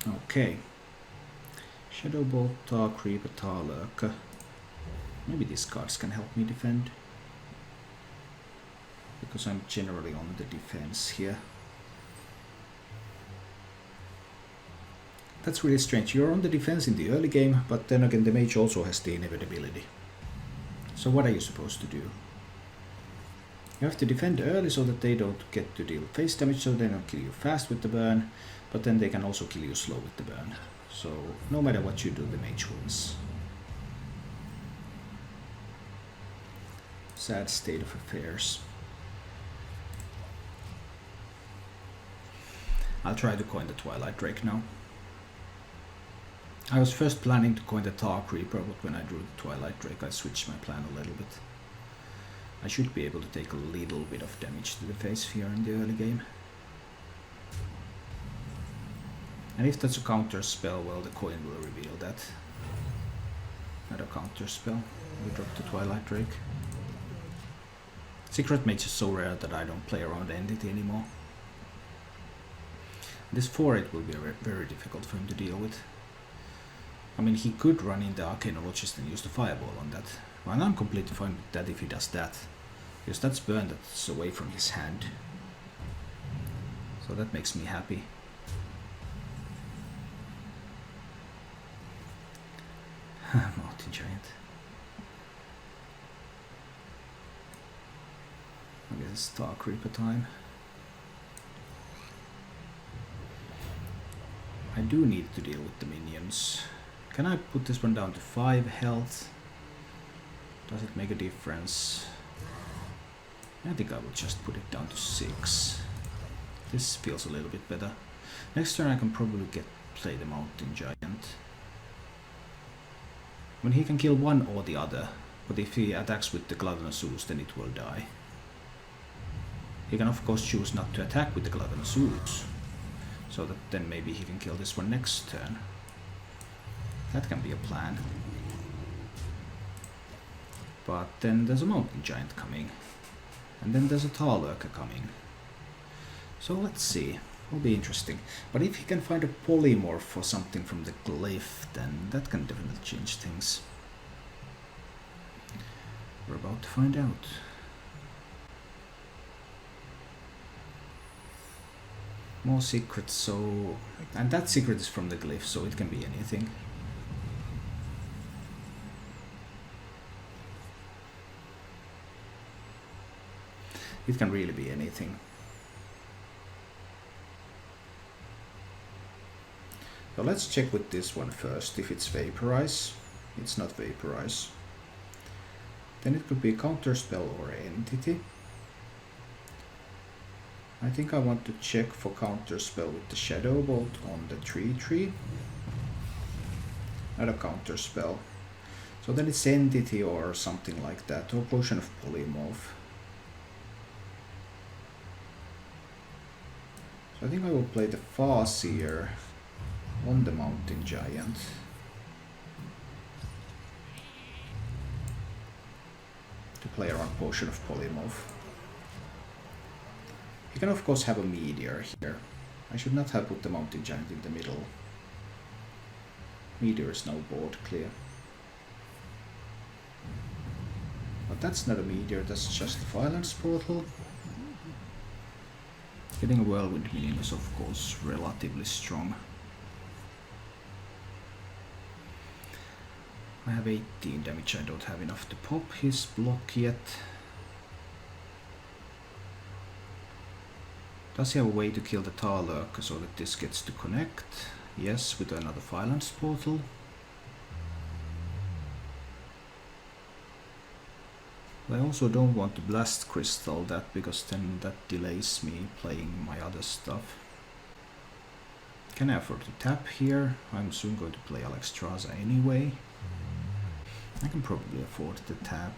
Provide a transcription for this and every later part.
Okay. Shadow Bolt, Tar Creeper, Tar Lurker. Maybe these cards can help me defend. Because I'm generally on the defense here. That's really strange. You're on the defense in the early game, but then again the mage also has the inevitability. So what are you supposed to do? You have to defend early so that they don't get to deal face damage, so they don't kill you fast with the burn, but then they can also kill you slow with the burn. So no matter what you do, the mage wins. Sad state of affairs. I'll try to coin the Twilight Drake now. I was first planning to coin the Tar Creeper, but when I drew the Twilight Drake I switched my plan a little bit. I should be able to take a little bit of damage to the face here in the early game. And if that's a counter spell, well, the coin will reveal that. Not a counter spell. We drop the Twilight Drake. Secret Mage is so rare that I don't play around the entity anymore. This 4-8 will be very difficult for him to deal with. I mean, he could run in the Arcanologist and use the Fireball on that. Well, I'm completely fine with that if he does that. Because that's burn that's away from his hand. So that makes me happy. Mountain Giant. I guess it's Star Creeper time. I do need to deal with the minions. Can I put this one down to 5 health? Does it make a difference? I think I will just put it down to 6. This feels a little bit better. Next turn I can probably play the Mountain Giant. When he can kill one or the other, but if he attacks with the Gluttonous Ooze, then it will die. He can of course choose not to attack with the Gluttonous Ooze, so that then maybe he can kill this one next turn. That can be a plan. But then there's a Mountain Giant coming. And then there's a Tar Lurker coming. So let's see. Will be interesting. But if he can find a polymorph or something from the glyph, then that can definitely change things. We're about to find out. More secrets, so... And that secret is from the glyph, so it can be anything. It can really be anything. So let's check with this one first, if it's Vaporize. It's not Vaporize. Then it could be a counterspell or entity. I think I want to check for counterspell with the Shadow Bolt on the tree. Not a counterspell. So then it's entity or something like that, or Potion of Polymorph. So I think I will play the Farseer on the Mountain Giant. To play around Potion of Polymorph. You can of course have a Meteor here. I should not have put the Mountain Giant in the middle. Meteor is now board clear. But that's not a Meteor, that's just a Violence Portal. Getting a Whirlwind minion is of course relatively strong. I have 18 damage, I don't have enough to pop his block yet. Does he have a way to kill the Tar Lurker so that this gets to connect? Yes, with another Violence Portal. I also don't want to Blast Crystal that, because then that delays me playing my other stuff. Can I afford to tap here? I'm soon going to play Alexstrasza anyway. I can probably afford the tap.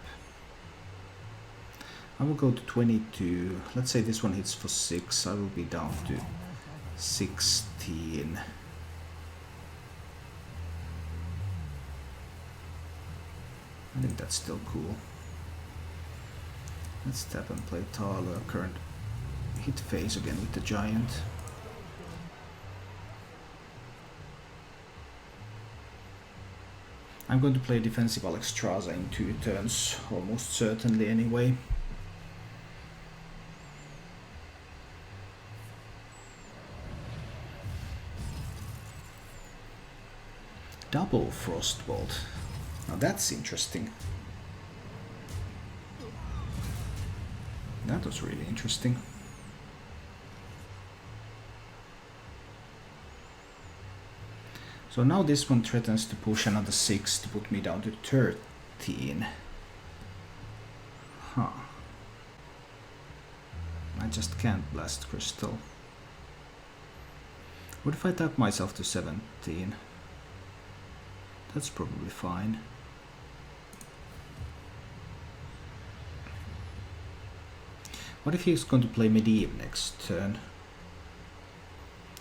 I will go to 22. Let's say this one hits for 6. I will be down to 16. I think that's still cool. Let's tap and play Tar Lurker and hit face again with the Giant. I'm going to play defensive Alexstrasza in 2 turns, almost certainly anyway. Double Frostbolt. Now that's interesting. That was really interesting. So now this one threatens to push another 6 to put me down to 13. Huh. I just can't Blast Crystal. What if I tap myself to 17? That's probably fine. What if he's going to play Medivh next turn?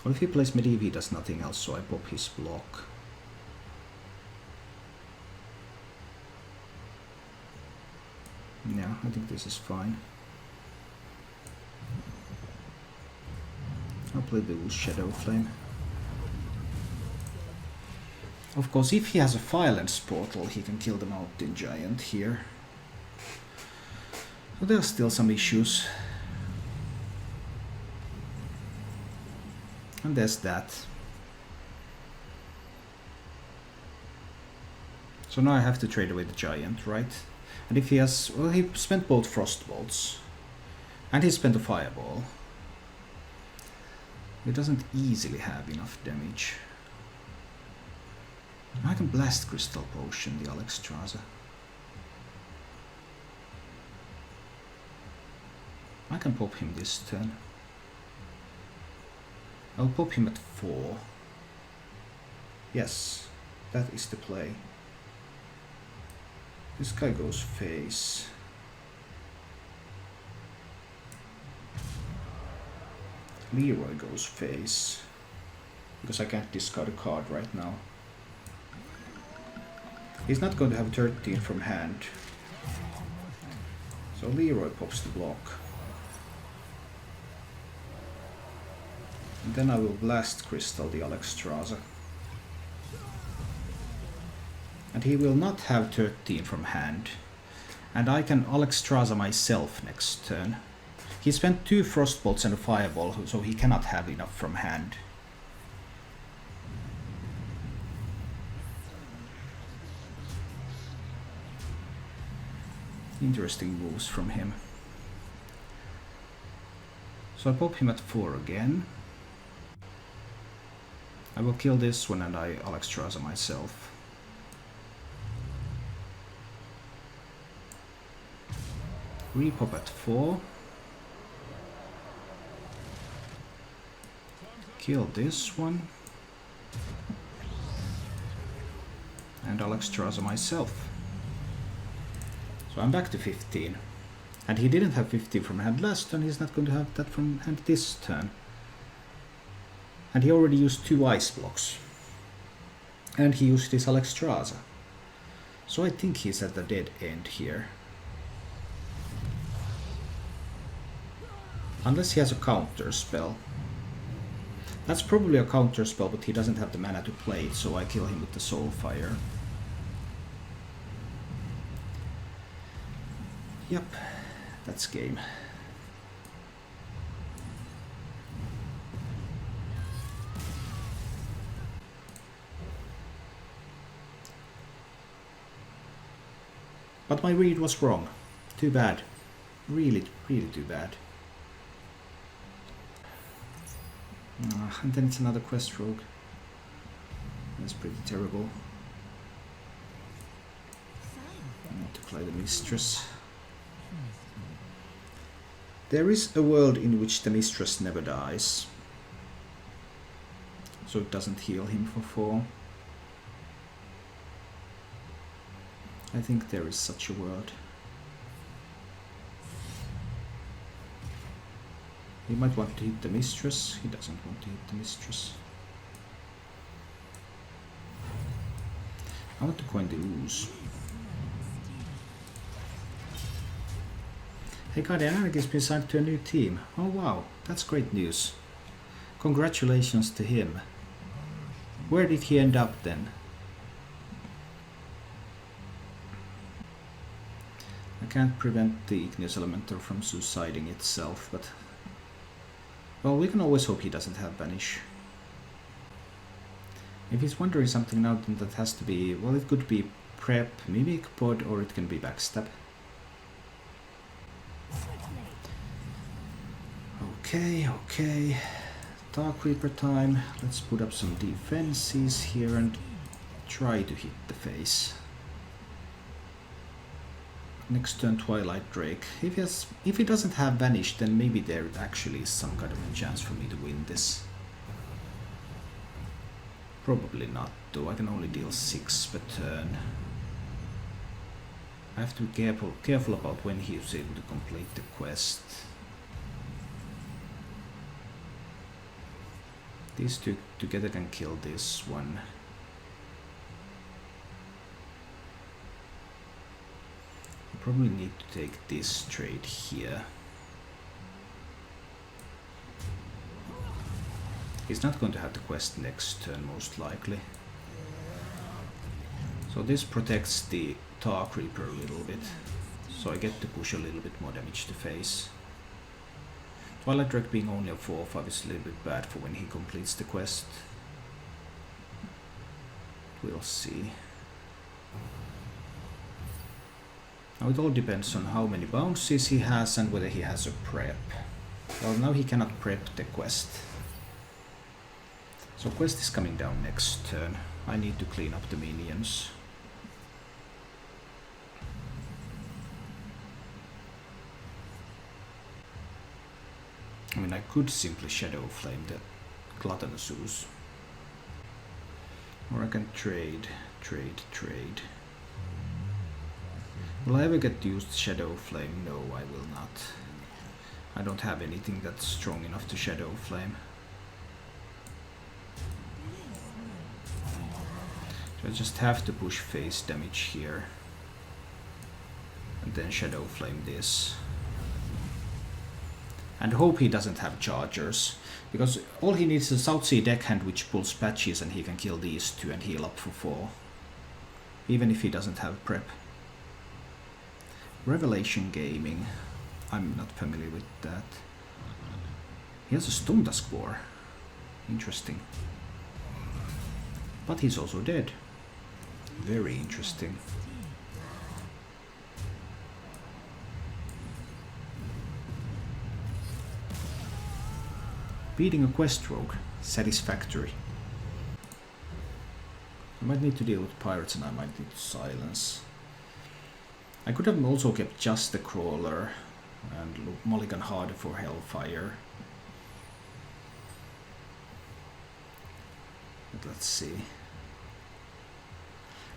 What if he plays Medivh, he does nothing else, so I pop his block. Yeah, I think this is fine. I'll play the Shadow Flame. Of course, if he has a Violence Portal, he can kill the Mountain Giant here. So there are still some issues. And there's that. So now I have to trade away the Giant, right? And if he has... well, he spent both Frostbolts. And he spent a Fireball. He doesn't easily have enough damage. I can Blast Crystal Potion the Alexstrasza. I can pop him this turn. I'll pop him at 4. Yes, that is the play. This guy goes face. Leroy goes face. Because I can't discard a card right now. He's not going to have 13 from hand. So Leroy pops the block. And then I will Blast Crystal the Alexstrasza. And he will not have 13 from hand. And I can Alexstrasza myself next turn. He spent 2 Frostbolts and a Fireball, so he cannot have enough from hand. Interesting moves from him. So I pop him at 4 again. I will kill this one and I Alexstrasza myself. Repop at 4. Kill this one. And Alexstrasza myself. So I'm back to 15. And he didn't have 15 from hand last turn, he's not going to have that from hand this turn. And he already used 2 ice blocks. And he used his Alexstrasza. So I think he's at the dead end here. Unless he has a counter spell. That's probably a counter spell, but he doesn't have the mana to play it, so I kill him with the Soulfire. Yep, that's game. But my read was wrong. Too bad. Really, really too bad. And then it's another quest rogue. That's pretty terrible. I need to play the Mistress. There is a world in which the Mistress never dies. So it doesn't heal him for 4. I think there is such a world. He might want to hit the Mistress. He doesn't want to hit the Mistress. I want to coin the Ooze. Hey, Guardian Anarchy has been signed to a new team. Oh wow, that's great news. Congratulations to him. Where did he end up then? can't prevent the Igneous Elemental from suiciding itself, but... Well, we can always hope he doesn't have Vanish. If he's wondering something now, then that has to be... Well, it could be Prep, Mimic Pod, or it can be Backstab. Okay. Dark Reaper time. Let's put up some defenses here and try to hit the face. Next turn Twilight Drake. If he doesn't have Vanish, then maybe there actually is some kind of a chance for me to win this. Probably not, though. I can only deal 6 per turn. I have to be careful about when he is able to complete the quest. These two together can kill this one. I probably need to take this trade here. He's not going to have the quest next turn, most likely. So this protects the Dark Reaper a little bit. So I get to push a little bit more damage to face. Twilight Drake being only a 4/5 is a little bit bad for when he completes the quest. We'll see. Now it all depends on how many bounces he has and whether he has a prep. Well, now he cannot prep the quest. So quest is coming down next turn. I need to clean up the minions. I mean, I could simply Shadow Flame the Gluttonous Ooze. Or I can trade. Will I ever get used Shadow Flame? No, I will not. I don't have anything that's strong enough to Shadow Flame. So I just have to push face damage here. And then Shadow Flame this. And hope he doesn't have chargers, because all he needs is a South Sea Deckhand which pulls patches and he can kill these two and heal up for 4. Even if he doesn't have prep. Revelation Gaming. I'm not familiar with that. He has a Stone Dusk War. Interesting. But he's also dead. Very interesting. Beating a quest rogue. Satisfactory. I might need to deal with pirates and I might need to silence. I could have also kept just the crawler and mulligan harder for Hellfire. But let's see.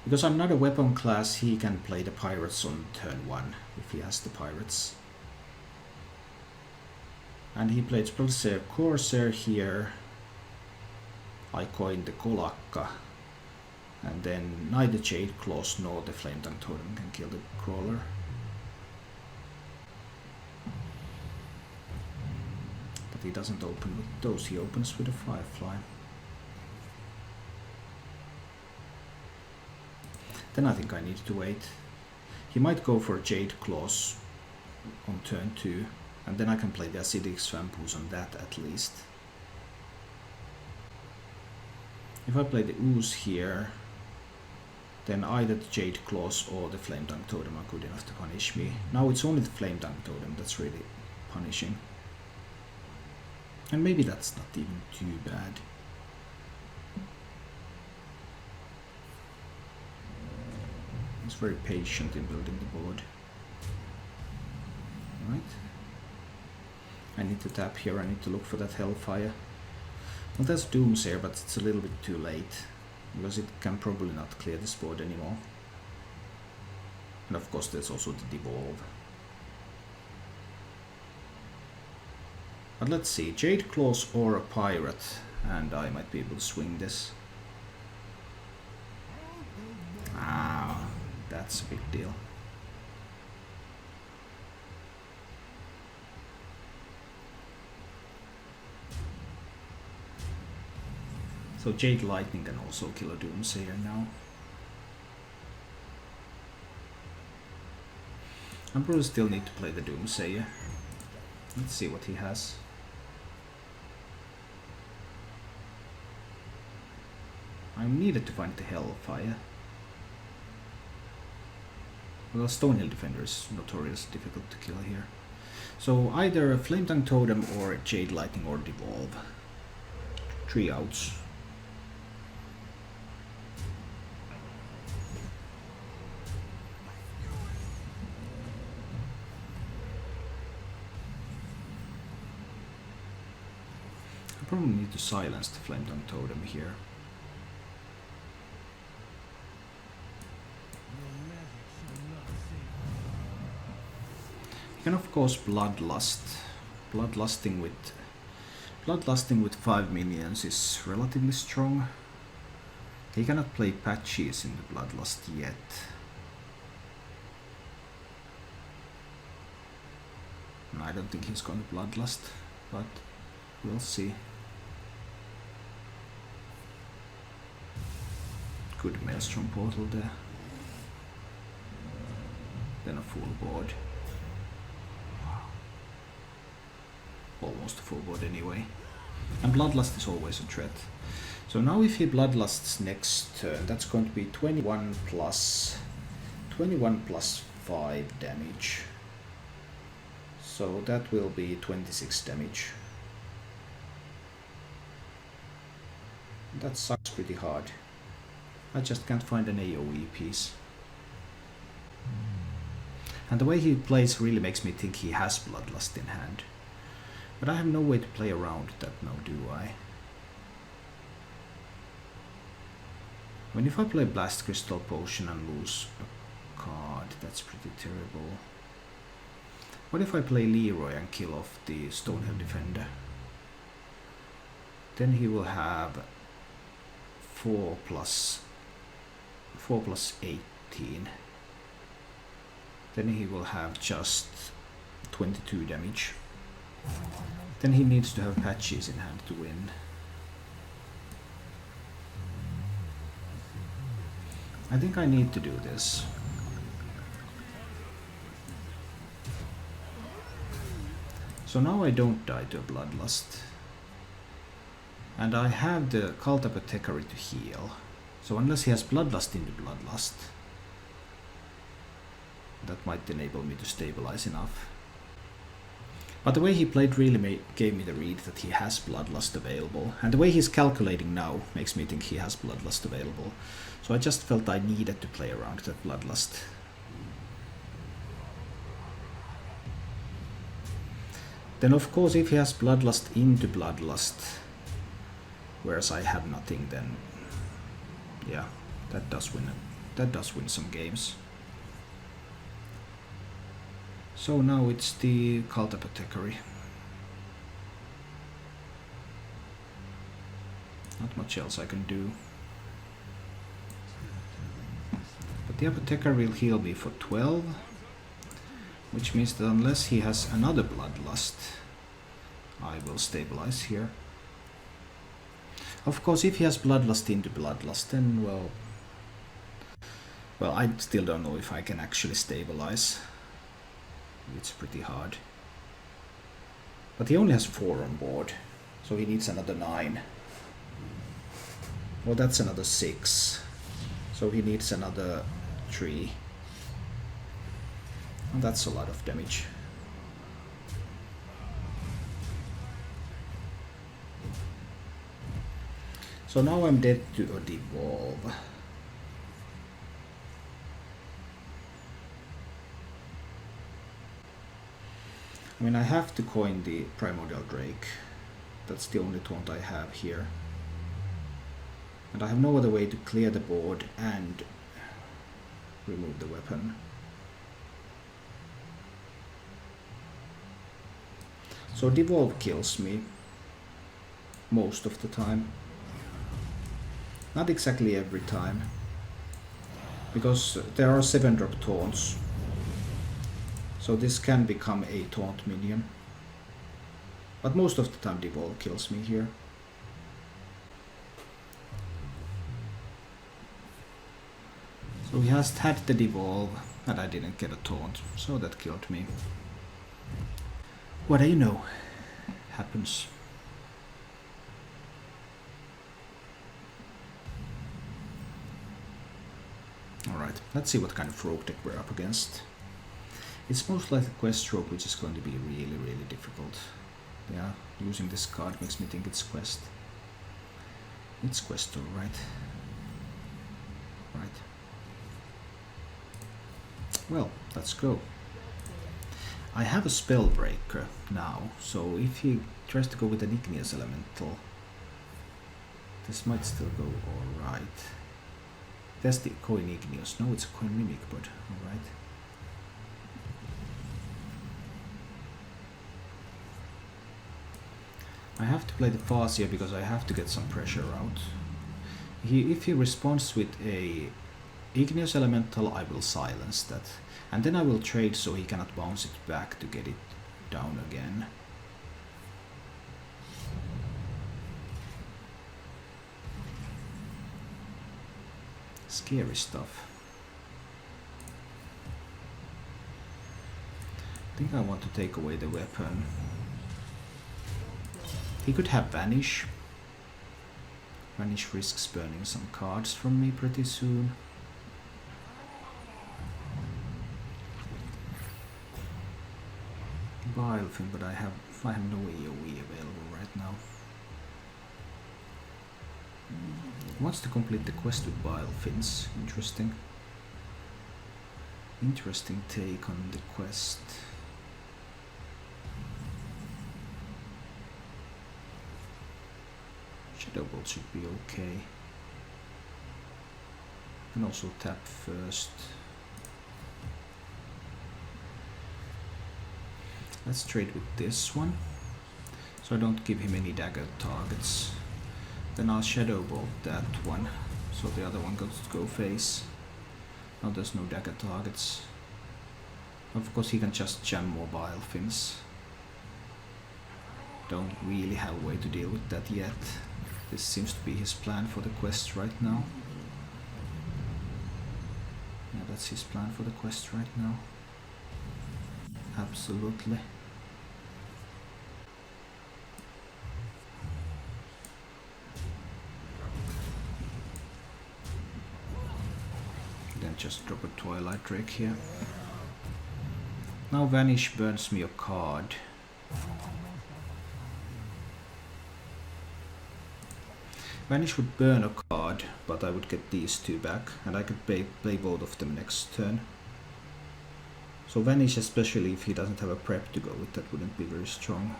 Because I'm not a weapon class, he can play the pirates on turn 1 if he has the pirates. And he played Spellseer Corsair here. I coined the Kolakka. And then neither Jade Claws nor the Flame Tongue Totem can kill the crawler. But he doesn't open with those, he opens with a Firefly. Then I think I need to wait. He might go for Jade Claws on turn 2. And then I can play the Acidic Swampooze on that at least. If I play the Ooze here, then either the Jade Claws or the Flame Tongue Totem are good enough to punish me. Now it's only the Flame Tongue Totem that's really punishing. And maybe that's not even too bad. He's very patient in building the board. Right. I need to tap here, I need to look for that Hellfire. Well, there's Doomsayer, but it's a little bit too late, because it can probably not clear this board anymore. And of course there's also the Devolve. But let's see, Jade Claws or a Pirate, and I might be able to swing this. Ah, that's a big deal. So Jade Lightning can also kill a Doomsayer now. I probably still need to play the Doomsayer. Let's see what he has. I needed to find the Hellfire. Well, Stonehill Defender is notoriously difficult to kill here. So either a Flame Tongue Totem or a Jade Lightning or Devolve. 3 outs. I probably need to silence the Flame Tongue Totem here. You can of course Bloodlust. Bloodlusting with 5 minions is relatively strong. He cannot play patches in the Bloodlust yet. I don't think he's going to Bloodlust, but we'll see. Good Maelstrom Portal there. Then a full board. Almost a full board anyway. And Bloodlust is always a threat. So now if he Bloodlusts next turn, that's going to be 21 plus 5 damage. So that will be 26 damage. That sucks pretty hard. I just can't find an AoE piece. And the way he plays really makes me think he has Bloodlust in hand. But I have no way to play around that now, do I? I mean, if I play Blast Crystal Potion and lose a card, that's pretty terrible. What if I play Leroy and kill off the Stonehill Defender? Then he will have 4 plus 18. Then he will have just 22 damage. Then he needs to have patches in hand to win. I think I need to do this. So now I don't die to a Bloodlust. And I have the Cult Apothecary to heal. So unless he has Bloodlust into Bloodlust, that might enable me to stabilize enough. But the way he played really gave me the read that he has Bloodlust available. And the way he's calculating now makes me think he has Bloodlust available. So I just felt I needed to play around that Bloodlust. Then of course if he has Bloodlust into Bloodlust, whereas I have nothing, then yeah, that does win some games. So now it's the Cult Apothecary. Not much else I can do. But the Apothecary will heal me for 12, which means that unless he has another Bloodlust, I will stabilize here. Of course, if he has Bloodlust into Bloodlust, then well, I still don't know if I can actually stabilize. It's pretty hard. But he only has 4 on board, so he needs another 9. Well, that's another 6. So he needs another 3. And that's a lot of damage. So now I'm dead to a Devolve. I mean, I have to coin the Primordial Drake. That's the only taunt I have here. And I have no other way to clear the board and remove the weapon. So Devolve kills me most of the time. Not exactly every time, because there are 7-drop taunts. So this can become a taunt minion. But most of the time Devolve kills me here. So he has had the Devolve, And I didn't get a taunt, so that killed me. What do you know? Happens. Alright, let's see what kind of rogue deck we're up against. It's most likely quest rogue, which is going to be really, really difficult. Yeah, using this card makes me think it's quest. It's quest, alright. Right. Well, let's go. I have a Spellbreaker now, so if he tries to go with an Igneous Elemental, this might still go alright. There's the Coin Igneous. No, it's a Coin Mimic, but alright. I have to play the Farseer because I have to get some pressure out. If he responds with a Igneous Elemental, I will silence that. And then I will trade so he cannot bounce it back to get it down again. Scary stuff. I think I want to take away the weapon. He could have Vanish. Vanish risks burning some cards from me pretty soon. Bilefin, but I have no AoE available right now. Wants to complete the quest with Bilefins. Interesting. Interesting take on the quest. Shadow Bolt should be okay. And also tap first. Let's trade with this one, so I don't give him any dagger targets. Then I'll Shadow Bolt that one, so the other one goes to go face. Now there's no dagger targets. Of course he can just jam more Bilefins. Don't really have a way to deal with that yet. This seems to be his plan for the quest right now. Yeah, that's his plan for the quest right now. Absolutely. Then just drop a Twilight Drake here. Now Vanish burns me a card. Vanish would burn a card, but I would get these two back, and I could play both of them next turn. So Vanish, especially if he doesn't have a prep to go with, that wouldn't be very strong.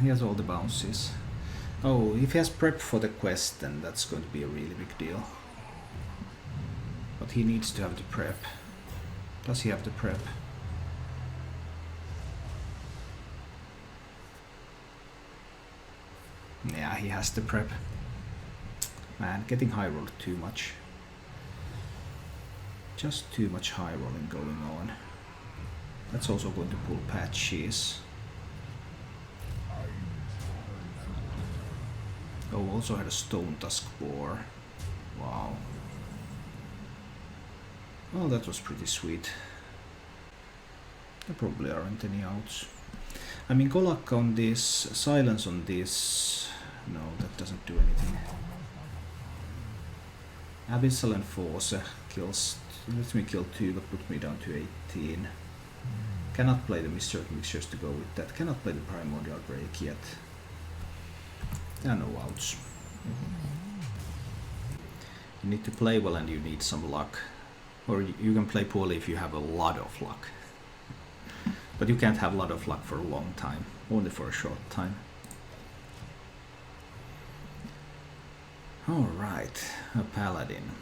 He has all the bounces. Oh, if he has prep for the quest, then that's going to be a really big deal. But he needs to have the prep. Does he have the prep? Yeah, he has the prep. Man, getting high rolled too much. Just too much high rolling going on. That's also going to pull patches. Oh, also had a Stone Tusk Boar. Wow. Well, that was pretty sweet. There probably aren't any outs. I mean, Golak on this, Silence on this. No, that doesn't do anything. Abyssal Enforcer kills, lets me kill 2 but put me down to 18. Cannot play the Mystery Mixtures to go with that. Cannot play the Primordial Drake yet. There are no outs. You need to play well and you need some luck. Or you can play poorly if you have a lot of luck. But you can't have a lot of luck for a long time, only for a short time. Alright, a Paladin.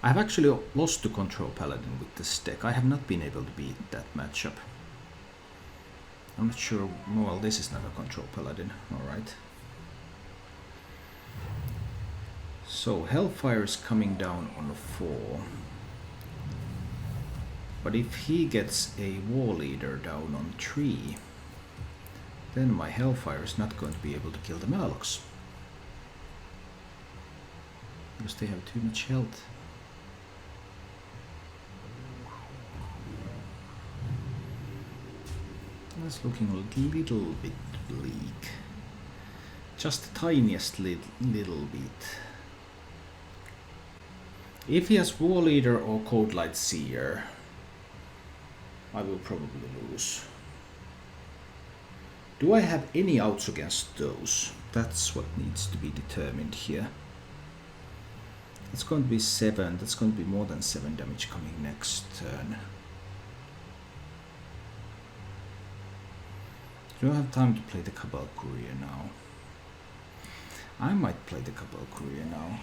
I've actually lost to Control Paladin with this deck. I have not been able to beat that matchup. I'm not sure, well, this is not a Control Paladin, alright. So, Hellfire is coming down on a 4. But if he gets a War Leader down on 3, then my Hellfire is not going to be able to kill the Murlocs. because they have too much health. That's looking a little bit bleak. Just the tiniest little bit. If he has War Leader or Cold Light Seer, I will probably lose. Do I have any outs against those? That's what needs to be determined here. It's going to be 7. That's going to be more than 7 damage coming next turn. Do I have time to play the Cabal Courier now? I might play the Cabal Courier now.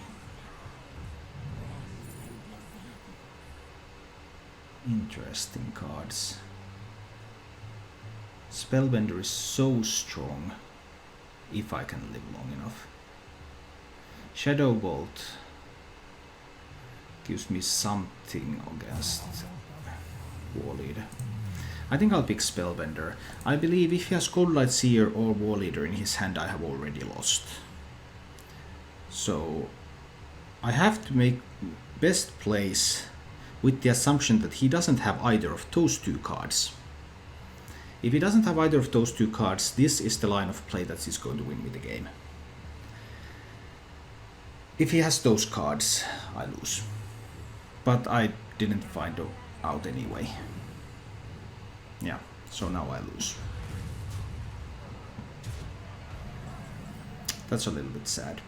Interesting cards. Spellbender is so strong, if I can live long enough. Shadow Bolt gives me something against War Leader. I think I'll pick Spellbender. I believe if he has Cold Light Seer or War Leader in his hand, I have already lost. So I have to make best plays with the assumption that he doesn't have either of those two cards. If he doesn't have either of those two cards, this is the line of play that is going to win me the game. If he has those cards, I lose. But I didn't find out anyway. Yeah, so now I lose. That's a little bit sad.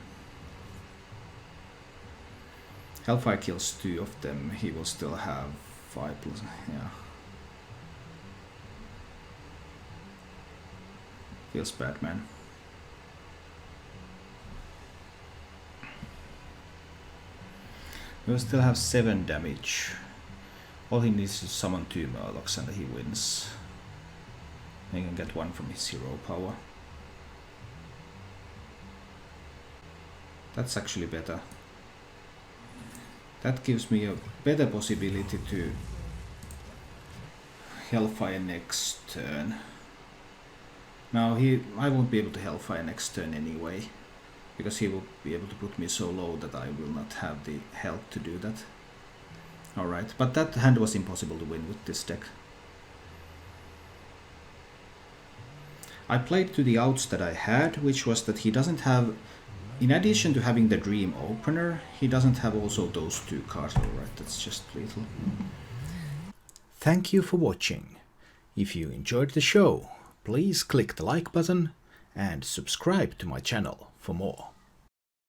Hellfire kills 2 of them, he will still have 5+, yeah. Feels bad, man. We'll still have 7 damage. All he needs is to summon 2 Murlocs and he wins. He can get 1 from his hero power. That's actually better. That gives me a better possibility to Hellfire next turn. Now I won't be able to Hellfire next turn anyway, because he will be able to put me so low that I will not have the health to do that. Alright, but that hand was impossible to win with this deck. I played to the outs that I had, which was that he doesn't have, in addition to having the Dream Opener, he doesn't have also those 2 cards. Alright, that's just little. Thank you for watching. If you enjoyed the show, please click the like button and subscribe to my channel for more.